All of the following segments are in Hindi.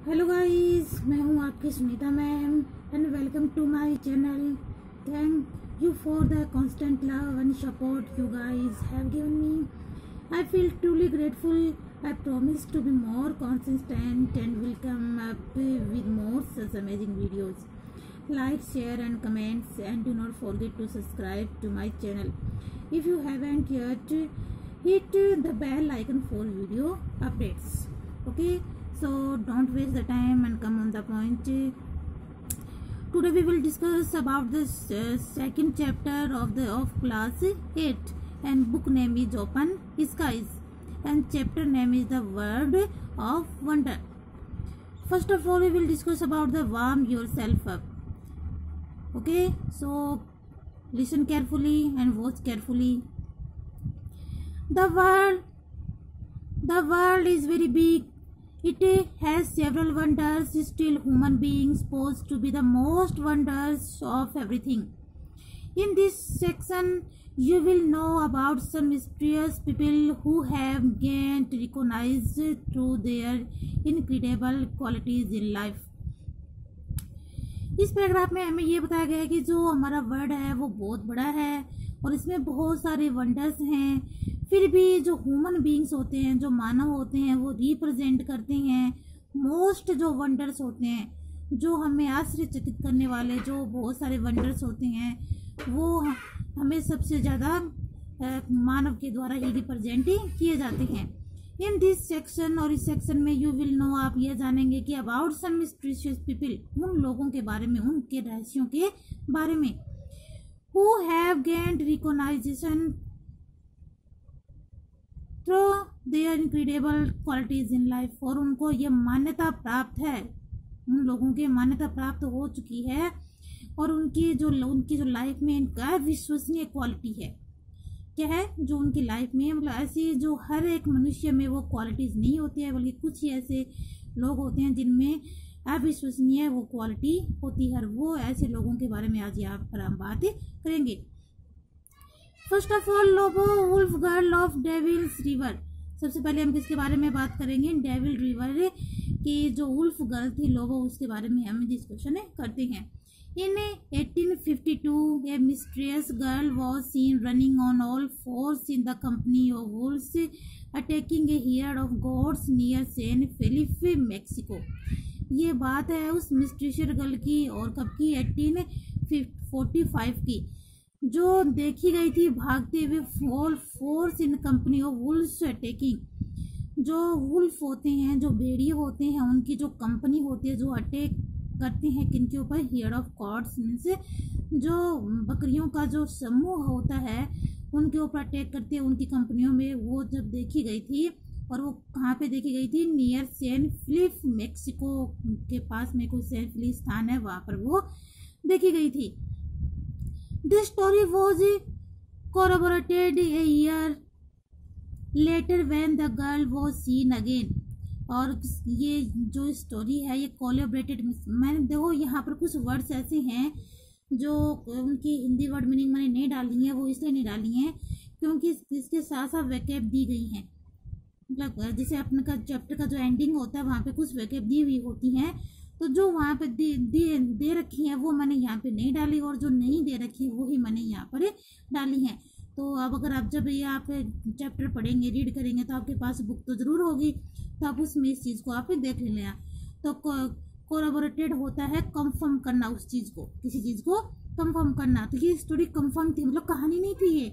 हेलो गाइस, मैं हूं आपकी Sunita ma'am and welcome to my channel. Thank you for the constant love and support you guys have given me. I feel truly grateful. I promise to be more consistent and will come up with more such amazing videos. Like, share and comments, and do not forget to subscribe to my channel if you haven't yet. Hit the bell icon for video updates. Okay, so don't waste the time and come on the point. Today we will discuss about the second chapter of class 8, and book name is Open Skies and chapter name is the Word of Wonder. First of all, we will discuss about the warm yourself up. Okay, so listen carefully and watch carefully. The world is very big. It has several wonders. Still, human beings supposed to be the most wonders of everything. In this section, you will know about some mysterious people who have gained recognized through their incredible qualities in life. इस पैराग्राफ में हमें ये बताया गया है कि जो हमारा वर्ल्ड है वो बहुत बड़ा है और इसमें बहुत सारे वंडर्स हैं। फिर भी जो ह्यूमन बीइंग्स होते हैं, जो मानव होते हैं, वो रिप्रेजेंट करते हैं मोस्ट जो वंडर्स होते हैं, जो हमें आश्चर्यचकित करने वाले जो बहुत सारे वंडर्स होते हैं, वो हमें सबसे ज़्यादा मानव के द्वारा ही रिप्रेजेंट किए जाते हैं। इन दिस सेक्शन, और इस सेक्शन में यू विल नो, आप यह जानेंगे कि अबाउट सम मिस्टीरियस पीपल, उन लोगों के बारे में, उनके रहस्यों के बारे में, who have gained recognition through their incredible qualities in life, और उनको ये मान्यता प्राप्त है, उन लोगों के मान्यता प्राप्त हो चुकी है और उनकी जो लाइफ में इनका विश्वसनीय क्वालिटी है। क्या है जो उनकी लाइफ में, मतलब ऐसी जो हर एक मनुष्य में वो क्वालिटीज नहीं होती है, बल्कि कुछ ही ऐसे लोग होते हैं जिनमें अविश्वसनीय वो क्वालिटी होती है। वो ऐसे लोगों के बारे में आज यहाँ पर हम बात करेंगे। First of all, Lobo wolf girl of Devil's River. सबसे पहले हम किसके बारे में बात करेंगे? डेविल रिवर की जो वुल्फ गर्ल थी लोबो, उसके बारे में हम डिस्कशन करते हैं। In 1852, a mysterious girl was seen running on all fours in the company of wolves, attacking a herd of goats near San Felipe, Mexico. ये बात है उस मिस्टीरियस गर्ल की, और कब की? 1845 की, जो देखी गई थी भागते हुए all force in company of Wolves attacking. जो वुल्फ होते हैं, जो भेड़िए होते हैं, उनकी जो कंपनी होती है जो अटैक करती हैं किनके ऊपर? हियर ऑफ कॉर्ड्स, मीन्स जो बकरियों का जो समूह होता है उनके ऊपर अटैक करती है, उनकी कंपनियों में। वो जब देखी गई थी, और वो कहाँ पे देखी गई थी? नियर सैन फिलिप, मेक्सिको के पास में कोई सैन फिलिप स्थान है, वहाँ पर वो देखी गई थी। This story was corroborated a year later when the girl was seen again. और ये जो स्टोरी है ये कोलैबोरेटेड, मैंने देखो यहाँ पर कुछ वर्ड्स ऐसे हैं जो उनकी हिंदी वर्ड मीनिंग मैंने नहीं डाली है, वो इसलिए नहीं डाली हैं क्योंकि इसके साथ साथ वैकेप दी गई हैं। मतलब जैसे अपने का चैप्टर का जो एंडिंग होता है वहाँ पे कुछ वैकेप दी हुई होती हैं, तो जो वहाँ पे दे रखी हैं वो मैंने यहाँ पे नहीं डाली, और जो नहीं दे रखी है वो ही मैंने यहाँ पर डाली हैं। तो अब अगर आप जब ये आप चैप्टर पढ़ेंगे, रीड करेंगे, तो आपके पास बुक तो ज़रूर होगी, तो आप उसमें इस चीज़ को आप देख लेना। तो कोलैबोरेटेड होता है कंफर्म करना, उस चीज़ को, किसी चीज़ को कंफर्म करना। तो ये स्टोरी कंफर्म थी, मतलब कहानी नहीं थी ये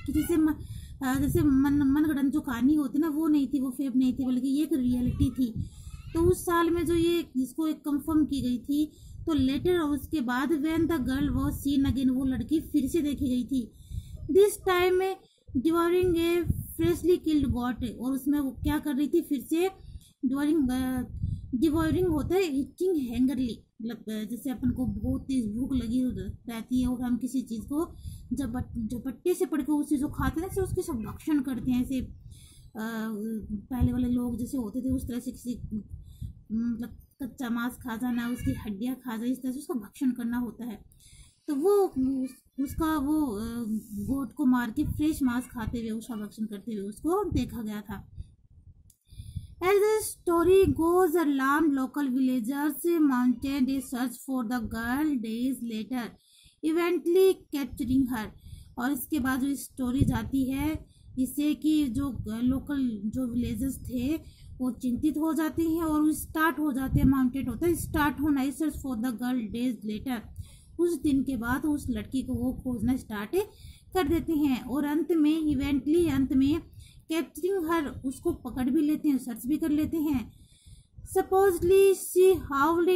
कि जैसे मनगढ़ंत जो कहानी होती ना, वो नहीं थी, वो फेब नहीं थी, बल्कि ये एक रियलिटी थी। तो उस साल में जो ये जिसको एक कंफर्म की गई थी, तो लेटर उसके बाद when the girl was scene again, वो लड़की फिर से देखी गई थी। दिस टाइम में डिवोरिंग ए फ्रेशली किल्ड गॉट, और उसमें वो क्या कर रही थी? फिर से डिवोरिंग होता है ईटिंग हैंगरली, मतलब जैसे अपन को बहुत तेज भूख लगी रहती है और हम किसी चीज़ को झपट्टे से पड़ के उस चीज़ को खाते हैं, जैसे उसके सब भक्षण करते हैं। ऐसे पहले वाले लोग जैसे होते थे उस तरह से किसी मतलब कच्चा मांस खा जाना, उसकी हड्डियाँ खा जाना, इस तरह से उसका भक्षण करना होता है। तो वो उसका वो गोट को मार के फ्रेश मांस खाते हुए, उसका भक्षण करते हुए उसको देखा गया था। As the story goes, alarmed local villagers mounted a search for the girl days later, eventually capturing her. और इसके बाद जो स्टोरी जाती है इससे कि जो लोकल जो विलेजर्स थे वो चिंतित हो जाते हैं और स्टार्ट हो जाते हैं, माउंटेड होता है स्टार्ट होना, search for the girl days later. उस दिन के बाद उस लड़की को वो खोजना स्टार्ट कर देते हैं और अंत में इवेंटली अंत में कैप्चरिंग हर उसको पकड़ भी लेते हैं, सर्च भी कर लेते हैं। Supposedly she howled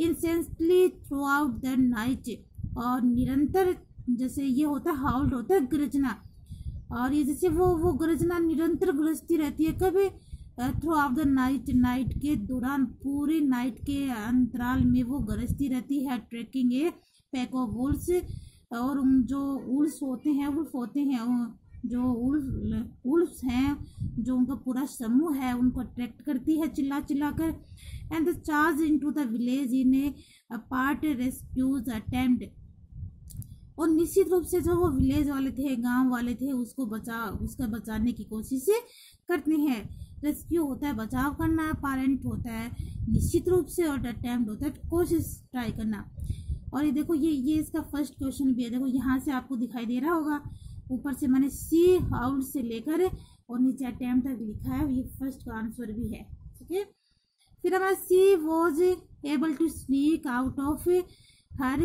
incessantly throughout the night, और निरंतर जैसे ये होता है हाउल्ड होता है गरजना, और ये जैसे वो गरजना निरंतर गरजती रहती है कभी through out the night, night के दौरान पूरे नाइट के अंतराल में वो गरजती रहती है। Tracking a pack of wolves, और जो वुल्फ होते हैं जो वुल्फ हैं जो उनका पूरा समूह है उनको अट्रैक्ट करती है चिल्ला कर। And the charge into the village in A part rescues attempt, और निश्चित रूप से जो वो विलेज वाले थे, गांव वाले थे, उसका बचाने की कोशिश करते हैं। रेस्क्यू होता है बचाव करना, पारेंट होता है निश्चित रूप से, और अटेम्प्ट होता है कोशिश ट्राई करना। और ये देखो ये इसका फर्स्ट क्वेश्चन भी है, देखो यहाँ से आपको दिखाई दे रहा होगा, ऊपर से मैंने सी हाउल्ड से लेकर और नीचे अटेम्प्ट तक लिखा है, ये फर्स्ट का आंसर भी है। ठीक है, फिर हमारा sea was able to sneak out of her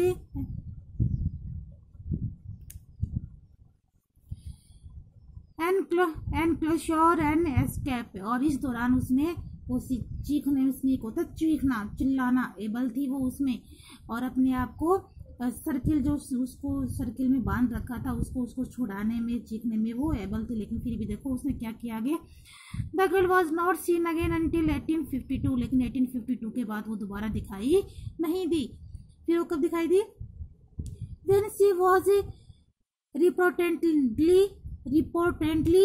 enclosure and escape, और इस दौरान उसने वो चीखने, स्नीक होता है चीखना चिल्लाना, एबल थी वो उसमें, और अपने आप को सर्किल जो उसको सर्किल में बांध रखा था उसको छुड़ाने में, चीखने में वो एबल थी। लेकिन फिर भी देखो उसने क्या किया आगे, the girl was not seen again until 1852, लेकिन 1852 के बाद वो दोबारा दिखाई नहीं दी। फिर वो कब दिखाई दी, then she was reportedly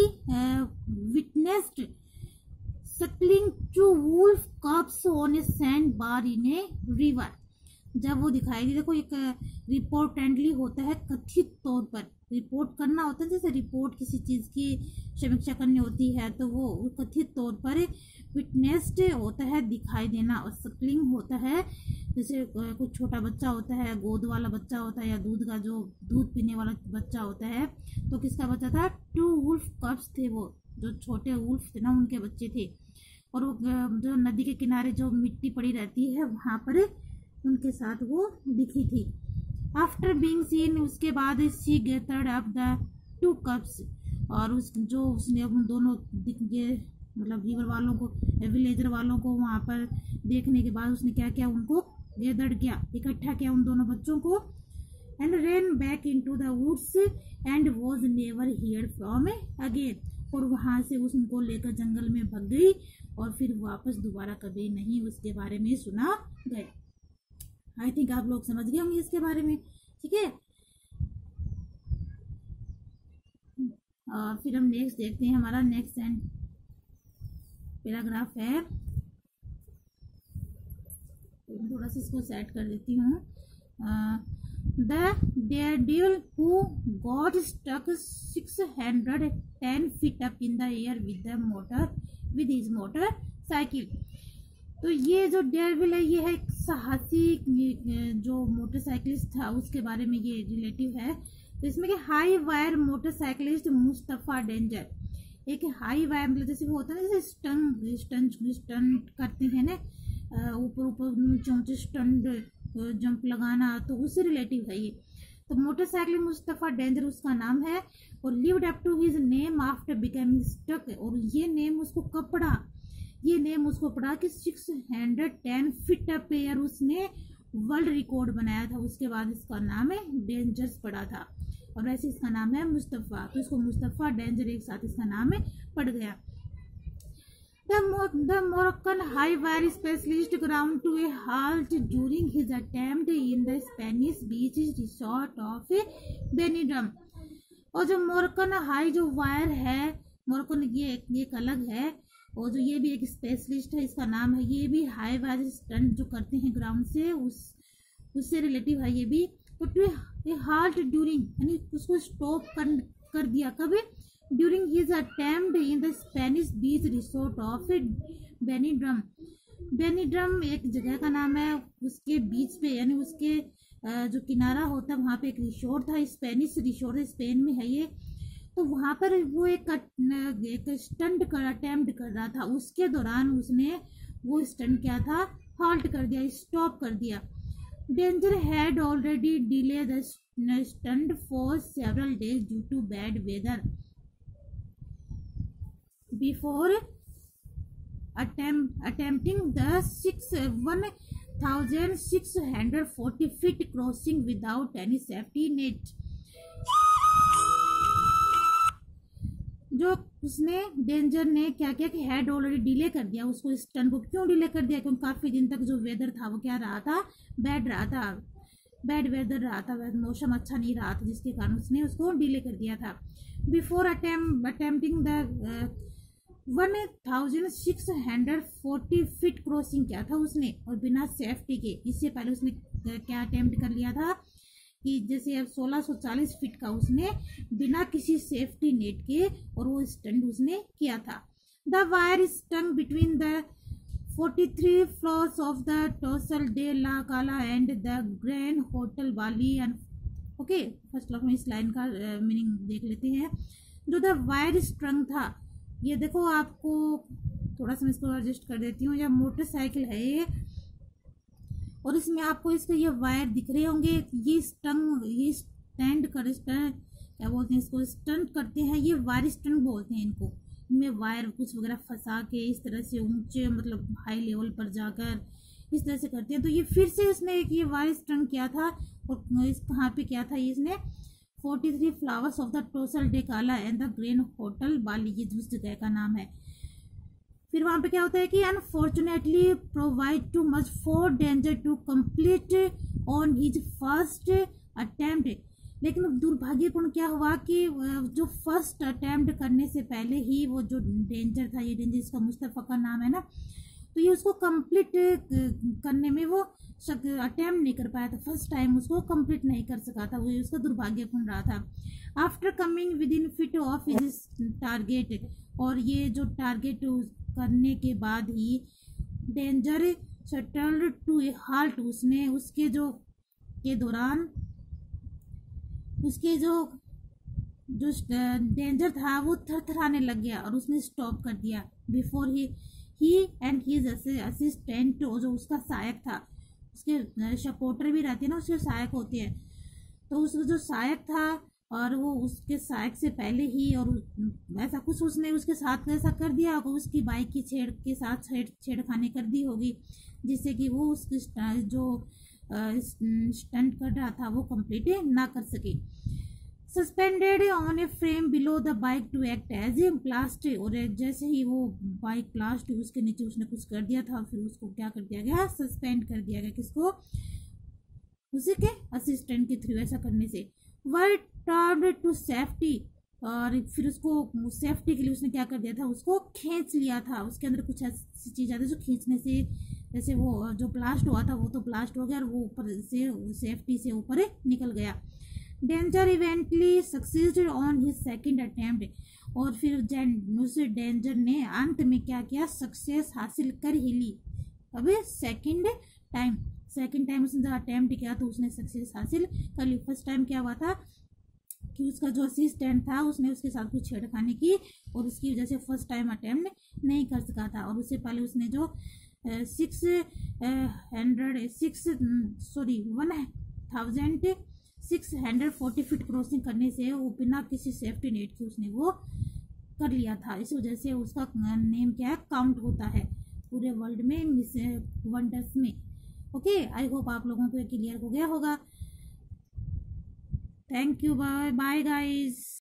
witnessed suckling two wolf cubs on a sandbar in a river। जब वो दिखाई दी, देखो एक रिपोर्टेंटली होता है कथित तौर पर, रिपोर्ट करना होता है, जैसे रिपोर्ट किसी चीज की समीक्षा करनी होती है तो वो कथित तौर पर, विटनेस्ड होता है दिखाई देना, और सकलिंग होता है जैसे कुछ छोटा बच्चा होता है, गोद वाला बच्चा होता है, या दूध पीने वाला बच्चा होता है। तो किसका बच्चा था, 2 वुल्फ कब्स थे, वो जो छोटे वुल्फ थे ना उनके बच्चे थे, और वो जो नदी के किनारे जो मिट्टी पड़ी रहती है वहां पर उनके साथ वो दिखी थी। आफ्टर बीइंग सीन, उसके बाद शी गेथर्ड अप द 2 कप्स, और उसने उन दोनों मतलब रिवर वालों को, विलेजर वालों को वहां पर देखने के बाद उसने क्या किया, उनको गैदर्ड किया, इकट्ठा किया उन दोनों बच्चों को, and ran back into the woods and was never hear from again, और वहां से उनको लेकर जंगल में भाग गई और फिर वापस दोबारा कभी नहीं उसके बारे में सुना गया। आई थिंक आप लोग समझ गए होंगे इसके बारे में। ठीक है, फिर हम नेक्स्ट देखते हैं, हमारा नेक्स्ट एंड पैराग्राफ है, थोड़ा सा इसको सेट कर देती हूँ। The daredevil who got stuck 610 feet up in the air with his motorcycle. तो ये जो डेयरडेविल है ये है एक साहसी जो मोटरसाइकिलिस्ट था उसके बारे में ये रिलेटिव है। तो इसमें कि high wire motorcyclist Mustafa danger, एक हाई वायर मतलब जैसे वो होता है ना, जैसे स्टंट करते हैं ना, ऊपर ऊंचे स्टंट जंप लगाना, तो उससे रिलेटिव है ये। तो मोटरसाइकिल मुस्तफा डेंजर उसका नाम है, और lived up to his name after becoming stuck, और ये नेम उसको कब पड़ा, ये नेम उसको पड़ा कि 610 फीट अप एयर उसने वर्ल्ड रिकॉर्ड बनाया था, उसके बाद इसका नाम है डेंजर्स पड़ा था, और वैसे इसका नाम है मुस्तफा, तो इसको मुस्तफा डेंजर एक साथ इसका नाम पड़ गया। The Moroccan high wire specialist ground to a halt during his attempt in the Spanish beach resort of Benidorm। और जो मोरक्कन हाई जो वायर है, मोरक्कन ये एक अलग है, और जो ये भी एक स्पेशलिस्ट है इसका नाम है, ये भी हाई वायर स्टंट जो करते हैं ग्राउंड से उससे रिलेटिव है ये भी। तो टू ए हाल्ट ड्यूरिंग, यानी उसको स्टॉप कर दिया कभी, during his attempt in the Spanish beach resort of Benidorm. Benidorm एक जगह का नाम है, उसके बीच पे यानी उसके जो किनारा होता है वहाँ पे एक रिसोर्ट था, स्पेनिश रिसोर्ट, स्पेन में है ये। तो वहाँ पर वो एक स्टंट कर अटेम्प्ट कर रहा था, उसके दौरान उसने वो स्टंट क्या था, हॉल्ट कर दिया, स्टॉप कर दिया। Danger had already delay the stunt for several days due to bad weather before attempting the 1640 feet crossing without any safety net। जो उसने डेंजर ने क्या किया कि हैड ऑलरेडी डिले कर दिया उसको, स्टन को। क्यों डिले कर दिया? क्योंकि काफी दिन तक जो वेदर था वो क्या रहा था, बैड रहा था, बैड वेदर रहा था, मौसम अच्छा नहीं रहा था, जिसके कारण उसने उसको डिले कर दिया था। Before attempting the 1640 feet crossing किया था उसने, और बिना सेफ्टी के। इससे पहले उसने क्या अटेम्प्ट कर लिया था कि जैसे अब 1640 फीट का उसने बिना किसी सेफ्टी नेट के, और वो स्टंट उसने किया था। The wire strung between the 43 floors of the Tossal de la Cala and the Grand Hotel Bali and. Okay, first lock में इस लाइन का मीनिंग देख लेते हैं। जो द वायर स्ट्रंग था, ये देखो, आपको थोड़ा सा मैं इसको एडजस्ट कर देती हूँ। यह मोटरसाइकिल है ये, और इसमें आपको इसके ये वायर दिख रहे होंगे। ये स्टंग, ये स्टैंड कर क्या बोलते हैं इसको, स्टंट करते हैं, ये वायर स्टंट बोलते हैं इनको। इनमें वायर कुछ वगैरह फंसा के इस तरह से ऊंचे मतलब हाई लेवल पर जाकर इस तरह से करते हैं। तो ये फिर से इसने एक ये वायर स्टंट किया था, और इस कहाँ पे किया था ये इसने, 43 flowers of the Tossal day काला एंड द ग्रैंड होटल बाली, ये उस जगह का नाम है। फिर वहां पे क्या होता है कि unfortunately provide too much for Danger to complete on his first attempt. लेकिन दुर्भाग्यपूर्ण क्या हुआ कि जो फर्स्ट अटेम्प्ट करने से पहले ही वो जो डेंजर था, ये डेंजर इसका मुस्तफा का नाम है ना, तो ये उसको कंप्लीट करने में वो अटेम्प्ट नहीं कर पाया था, फर्स्ट टाइम उसको कंप्लीट नहीं कर सका था, वो उसका दुर्भाग्यपूर्ण रहा था। After coming with in fit of his target, और ये जो टारगेट करने के बाद ही डेंजर शटल्ड टू ए हाल्ट, उसने उसके जो के दौरान उसके जो डेंजर था वो थरथराने लग गया, और उसने स्टॉप कर दिया। Before he and his assistant, जो उसका सहायक था, उसके सपोर्टर भी रहते हैं ना, उसके सहायक होते हैं, तो उसका जो सहायक था, और वो उसके सहायक से पहले ही, और ऐसा कुछ उसने उसके साथ ऐसा कर दिया होगा, उसकी बाइक की छेड़खानी कर दी होगी, जिससे कि वो उसकी जो स्टंट कर रहा था वो कंप्लीट ना कर सके। Suspended on a frame below the bike to act as a blast, और जैसे ही वो बाइक ब्लास्ट हुई उसके नीचे उसने कुछ कर दिया था, फिर उसको क्या कर दिया गया, सस्पेंड कर दिया गया। किसको? उसी के असिस्टेंट के थ्रू ऐसा करने से। वर टर्न्ड टू सेफ्टी, और फिर उसको सेफ्टी के लिए उसने क्या कर दिया था, उसको खींच लिया था। उसके अंदर कुछ ऐसी चीज आती है जो खींचने से, जैसे वो जो ब्लास्ट हुआ था वो तो ब्लास्ट हो गया, और वो ऊपर से सेफ्टी से ऊपर निकल गया। Danger इवेंटली succeeded on his second attempt, और फिर उस डेंजर ने अंत में क्या किया, सक्सेस हासिल कर ही ली। अबे सेकंड टाइम उसने जब अटेम्प्ट किया तो उसने सक्सेस हासिल कर ली। फर्स्ट टाइम क्या हुआ था कि उसका जो असिस्टेंट था उसने उसके साथ कुछ छेड़खानी की, और उसकी वजह से फर्स्ट टाइम अटेम्प्ट नहीं कर सका था। और उससे पहले उसने जो 1640 फीट क्रॉसिंग करने से वो बिना किसी सेफ्टी नेट के उसने वो कर लिया था। इस वजह से उसका नेम क्या है, काउंट होता है पूरे वर्ल्ड में वंडर्स में। ओके, आई होप आप लोगों को क्लियर हो गया होगा। Thank you, bye bye guys.